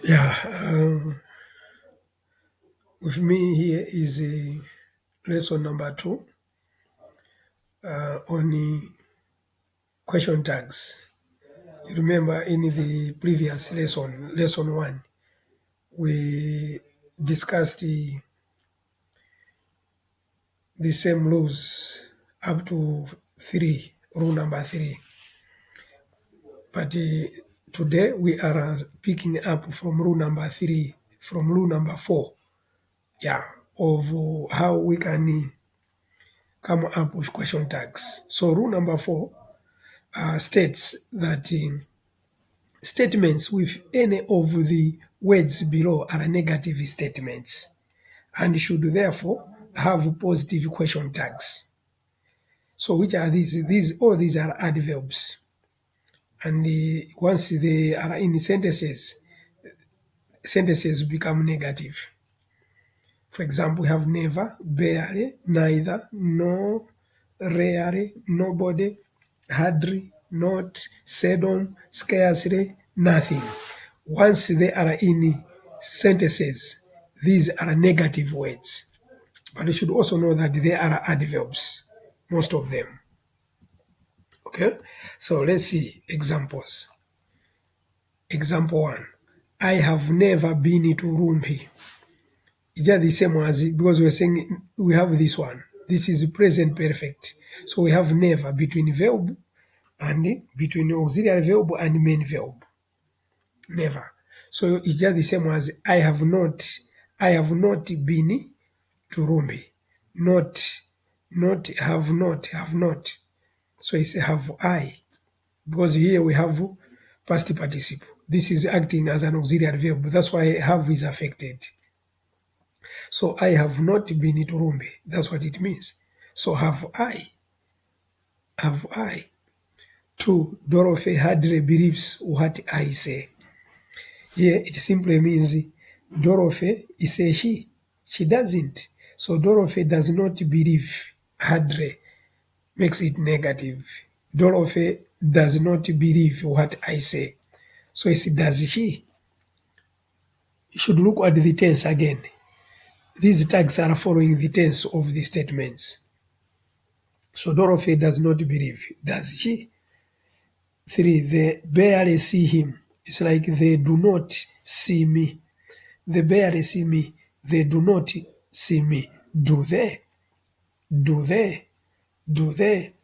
Yeah, with me here is lesson number 2 on question tags. You remember in the previous lesson 1, we discussed the same rules up to 3, rule number 3. But today we are picking up from rule number 3, from rule number 4, yeah, of how we can come up with question tags. So rule number 4 states that statements with any of the words below are negative statements and should therefore have positive question tags. So which are these? All these are adverbs. And once they are in sentences become negative. For example, we have never, barely, neither, no, rarely, nobody, hardly, not, seldom, scarcely, nothing. Once they are in sentences, these are negative words. But you should also know that they are adverbs, most of them. Okay? So let's see examples. Example 1. I have never been to Rumpi. It's just the same as, because we're saying we have this one. This is present perfect. So we have never between verb and between auxiliary verb and main verb. Never. So it's just the same as I have not been to Rumbi. Not, have not. So it's have I. Because here we have past participle. This is acting as an auxiliary verb. That's why have is affected. So I have not been to Rumbi. That's what it means. So have I. Have I. 2. Dorothy hardly believes what I say. Here it simply means Dorothy is a she. She doesn't. So Dorothy does not believe. Hardly makes it negative. Dorothy does not believe what I say. So it's does she. You should look at the tense again. These tags are following the tense of the statements. So Dorothy does not believe. Does she? 3. They barely see him. It's like they do not see me. They barely see me. They do not see me. Do they? Do they? Do they?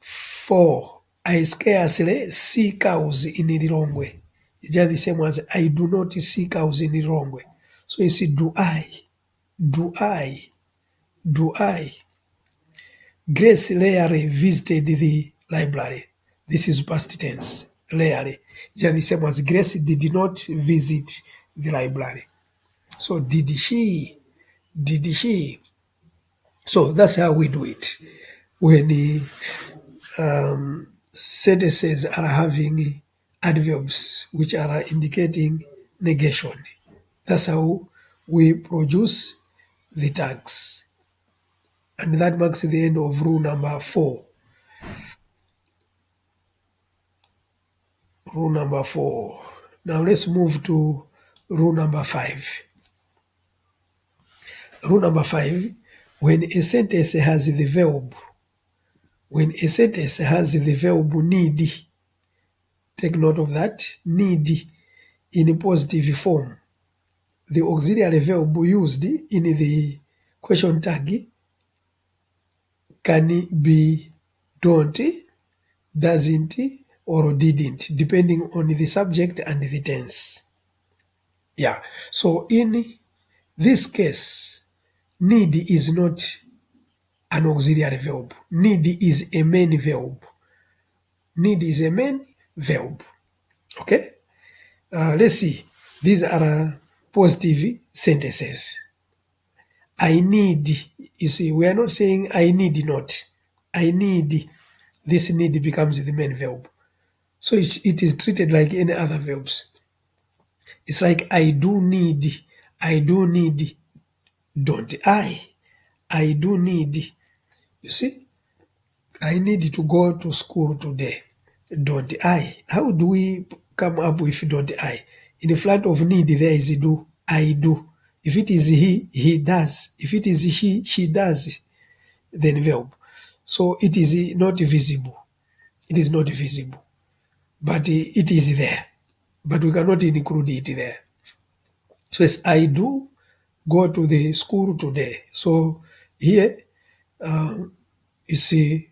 4. I scarcely see cows in Lilongwe. It's just the same as I do not see cows in Lilongwe. So you see, do I? Do I? Do I? Grace rarely visited the library. This is past tense. Rarely. It's just the same as Grace did not visit the library. So did she? Did she? So that's how we do it. When the sentences are having adverbs which are indicating negation. That's how we produce the tags. And that marks the end of rule number 4. Rule number 4. Now let's move to rule number 5. Rule number 5, when a sentence has the verb, need, take note of that, need in positive form, the auxiliary verb used in the question tag can be don't, doesn't, or didn't, depending on the subject and the tense. Yeah, so in this case, need is not an auxiliary verb. Need is a main verb. Need is a main verb. Okay? Let's see. These are positive sentences. I need, you see, we are not saying I need not. I need, this need becomes the main verb. So it is treated like any other verbs. It's like I do need, don't I? I do need, you see, I need to go to school today. Don't I? How do we come up with don't I? In front of need, there is do, I do. If it is he does. If it is she does, then verb. So it is not visible. It is not visible. But it is there. But we cannot include it there. So it's I do go to the school today. So here, you see,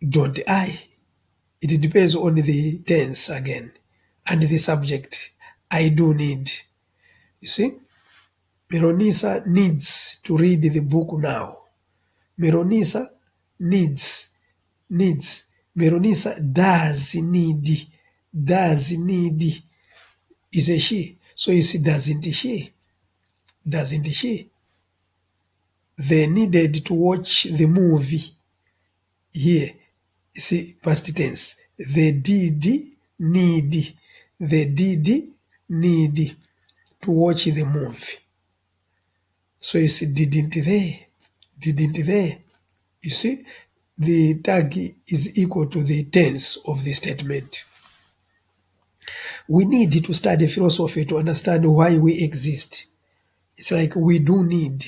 don't I. It depends on the tense again and the subject. I do need. You see, Meronisa needs to read the book now. Meronisa needs. Meronisa does need. Does need is a she. So you see, doesn't she? Doesn't she? They needed to watch the movie. Here, you see, past tense. They did need. They did need to watch the movie. So you see, didn't they? Didn't they? You see, the tag is equal to the tense of the statement. We need to study philosophy to understand why we exist. It's like we do need.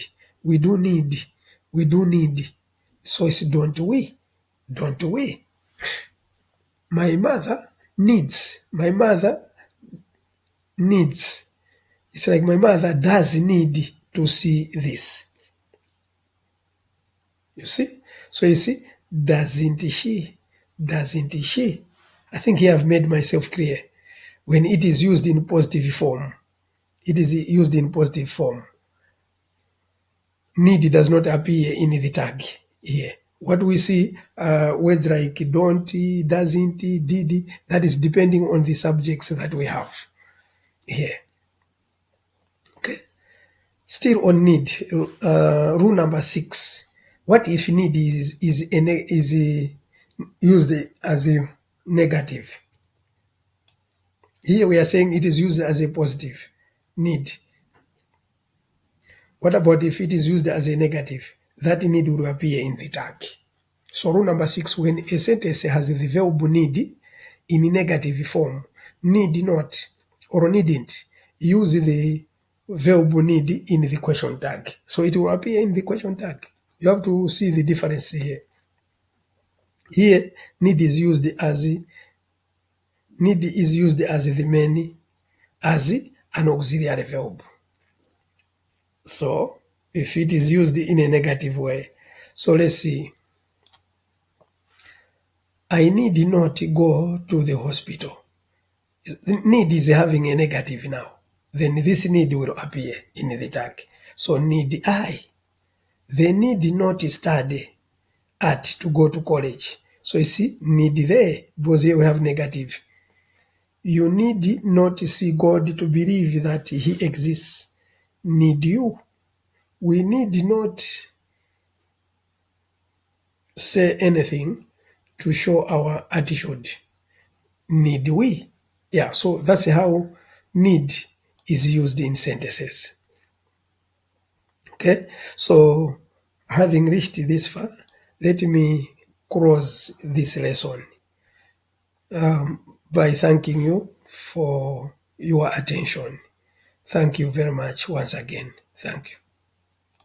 So it's don't we? Don't we? My mother needs. My mother needs. It's like my mother does need to see this. You see? So you see, doesn't she? Doesn't she? I think here I've made myself clear. When it is used in positive form, it is used in positive form. Need does not appear in the tag here. What we see, words like don't, doesn't, did, that is depending on the subjects that we have here. Okay. Still on need, rule number 6. What if need is used as a negative? Here we are saying it is used as a positive, need. What about if it is used as a negative? That need will appear in the tag. So rule number 6, when a sentence has the verb need in negative form, need not or needn't, use the verb need in the question tag. So it will appear in the question tag. You have to see the difference here. Here, need is used as the main, as an auxiliary verb. So if it is used in a negative way, so let's see. I need not go to the hospital. Need is having a negative now. Then this need will appear in the tag. So need I. They need not study at to go to college. So you see, need they, because here we have negative. You need not see God to believe that he exists. Need you. We need not say anything to show our attitude. Need we? Yeah, so that's how need is used in sentences. Okay, so having reached this far, let me close this lesson by thanking you for your attention. Thank you very much once again. Thank you.